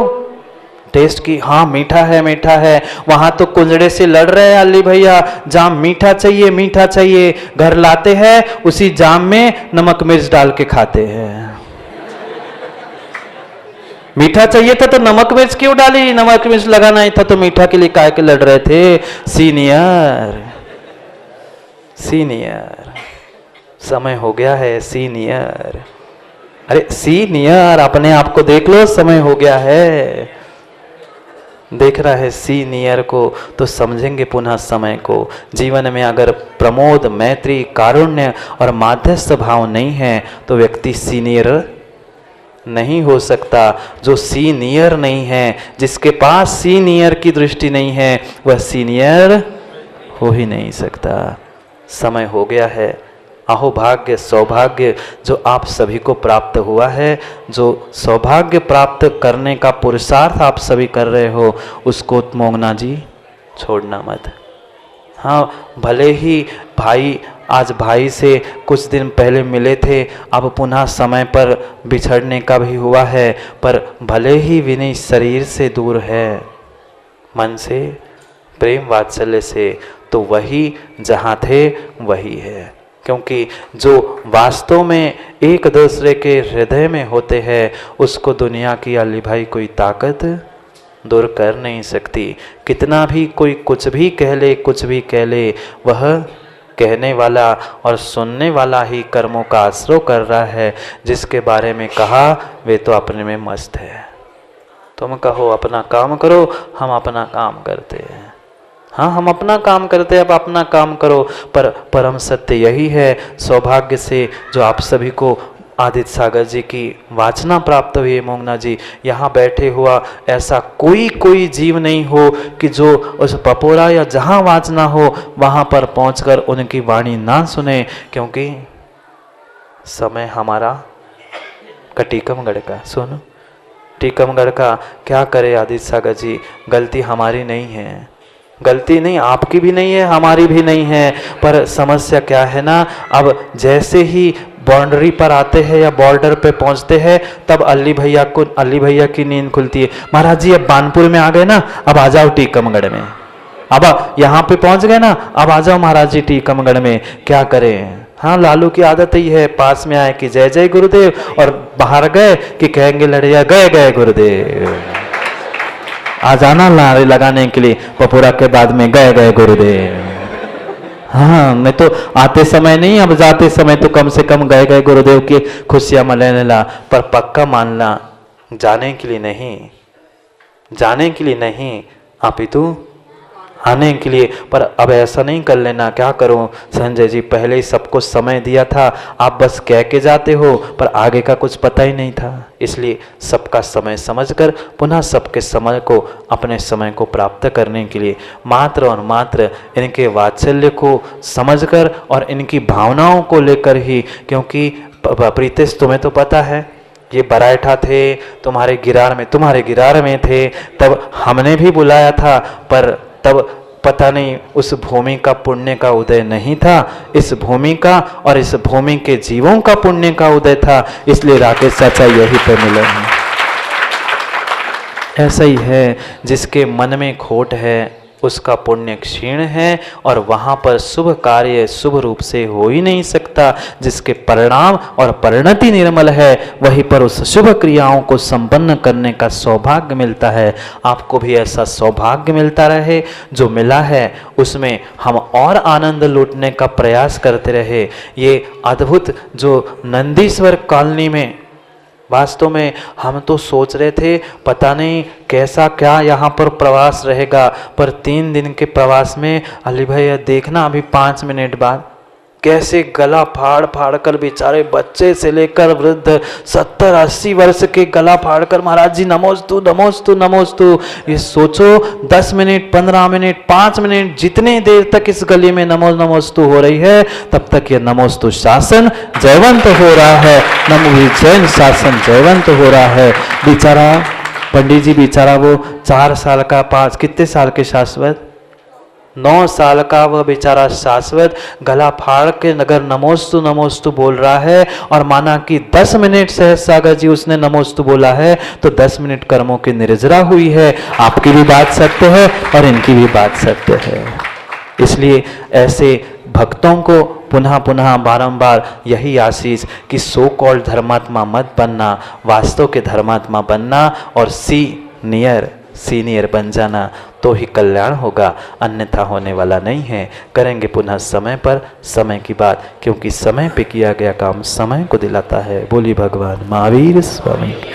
टेस्ट की, हाँ मीठा है, मीठा है। वहां तो कुंजड़े से लड़ रहे हैं अली भैया, जाम मीठा चाहिए, मीठा चाहिए। घर लाते हैं, उसी जाम में नमक मिर्च डाल के खाते हैं। मीठा चाहिए था तो नमक मिर्च क्यों डाली? नमक मिर्च लगाना ही था तो मीठा के लिए काहे के लड़ रहे थे? सीनियर सीनियर, समय हो गया है सीनियर। अरे सीनियर, अपने आप को देख लो, समय हो गया है। देख रहा है सीनियर को तो समझेंगे पुनः समय को। जीवन में अगर प्रमोद, मैत्री, कारुण्य और माध्यस्थ भाव नहीं है तो व्यक्ति सीनियर नहीं हो सकता। जो सीनियर नहीं है, जिसके पास सीनियर की दृष्टि नहीं है, वह सीनियर हो ही नहीं सकता। समय हो गया है। अहो भाग्य, सौभाग्य जो आप सभी को प्राप्त हुआ है, जो सौभाग्य प्राप्त करने का पुरुषार्थ आप सभी कर रहे हो, उसको मोंगना जी छोड़ना मत। हाँ, भले ही भाई आज भाई से कुछ दिन पहले मिले थे, अब पुनः समय पर बिछड़ने का भी हुआ है, पर भले ही विनय शरीर से दूर है, मन से, प्रेम वात्सल्य से, तो वही जहाँ थे वही है। क्योंकि जो वास्तव में एक दूसरे के हृदय में होते हैं, उसको दुनिया की अली भाई कोई ताकत दूर कर नहीं सकती। कितना भी कोई कुछ भी कह ले, कुछ भी कह ले, वह कहने वाला और सुनने वाला ही कर्मों का आश्रय कर रहा है। जिसके बारे में कहा वे तो अपने में मस्त है। तुम कहो अपना काम करो, हम अपना काम करते हैं। हाँ, हम अपना काम करते हैं, अब अपना काम करो। पर परम सत्य यही है, सौभाग्य से जो आप सभी को आदित्य सागर जी की वाचना प्राप्त हुई है। मोंगना जी, यहाँ बैठे हुआ ऐसा कोई जीव नहीं हो कि जो उस पपोरा या जहाँ वाचना हो वहाँ पर पहुँचकर उनकी वाणी ना सुने। क्योंकि समय हमारा टीकमगढ़ का, सुनो टीकमगढ़ का, क्या करे आदित्य सागर जी, गलती हमारी नहीं है, गलती नहीं आपकी भी नहीं है, हमारी भी नहीं है। पर समस्या क्या है ना, अब जैसे ही बाउंड्री पर आते हैं या बॉर्डर पे पहुंचते हैं, तब अली भैया की नींद खुलती है। महाराज जी अब बानपुर में आ गए ना, अब आ जाओ टीकमगढ़ में। अब यहाँ पे पहुंच गए ना, अब आ जाओ महाराज जी टीकमगढ़ में। क्या करें? हाँ, लालू की आदत ही है, पास में आए कि जय जय गुरुदेव, और बाहर गए कि कहेंगे लड़िया गए गए गुरुदेव। आ जाना नारे लगाने के लिए पपुरा के बाद में गए गए गुरुदेव। हाँ, मैं तो आते समय नहीं, अब जाते समय तो कम से कम गए गए गुरुदेव की खुशियां मनाने ला। पर पक्का मानना, जाने के लिए नहीं, जाने के लिए नहीं, अपितु आने के लिए। पर अब ऐसा नहीं कर लेना। क्या करूं संजय जी, पहले ही सबको समय दिया था, आप बस कह के जाते हो, पर आगे का कुछ पता ही नहीं था। इसलिए सबका समय समझकर पुनः सबके समय को, अपने समय को प्राप्त करने के लिए मात्र और मात्र इनके वात्सल्य को समझकर और इनकी भावनाओं को लेकर ही, क्योंकि प्रीतेश तुम्हें तो पता है, ये बराइठा थे तुम्हारे गिरार में थे, तब हमने भी बुलाया था, पर तब पता नहीं उस भूमि का पुण्य का उदय नहीं था, इस भूमि का और इस भूमि के जीवों का पुण्य का उदय था। इसलिए राकेश चाचा यही पे मिले हैं। ऐसा ही है, जिसके मन में खोट है उसका पुण्य क्षीण है और वहाँ पर शुभ कार्य शुभ रूप से हो ही नहीं सकता। जिसके परिणाम और परिणति निर्मल है वहीं पर उस शुभ क्रियाओं को संपन्न करने का सौभाग्य मिलता है। आपको भी ऐसा सौभाग्य मिलता रहे, जो मिला है उसमें हम और आनंद लूटने का प्रयास करते रहे। ये अद्भुत जो नंदीश्वर कॉलोनी में, वास्तव में हम तो सोच रहे थे पता नहीं कैसा क्या यहाँ पर प्रवास रहेगा, पर 3 दिन के प्रवास में अली भैया देखना अभी 5 मिनट बाद कैसे गला फाड़ फाड़ कर बेचारे बच्चे से लेकर वृद्ध 70-80 वर्ष के गला फाड़ कर महाराज जी नमोस्तु नमोस्तु नमोस्तु। ये सोचो 10 मिनट 15 मिनट 5 मिनट जितने देर तक इस गली में नमो नमोस्तु हो रही है तब तक ये नमोस्तु शासन जयवंत हो रहा है, नमो जैन शासन जयवंत हो रहा है। बेचारा पंडित जी बेचारा वो 4 साल का 5 कितने साल के शाश्वत 9 साल का वह बेचारा शाश्वत गला फाड़ के नगर नमोस्तु नमोस्तु बोल रहा है। और माना कि 10 मिनट सहज सागर जी उसने नमोस्तु बोला है तो 10 मिनट कर्मों की निर्जरा हुई है। आपकी भी बात सत्य है और इनकी भी बात सत्य है। इसलिए ऐसे भक्तों को पुनः पुनः बारंबार यही आशीष कि सो कॉल्ड धर्मात्मा मत बनना, वास्तव के धर्मात्मा बनना और सीनियर बन जाना तो ही कल्याण होगा, अन्यथा होने वाला नहीं है। करेंगे पुनः समय पर समय की बात, क्योंकि समय पे किया गया काम समय को दिलाता है। बोलिए भगवान महावीर स्वामी।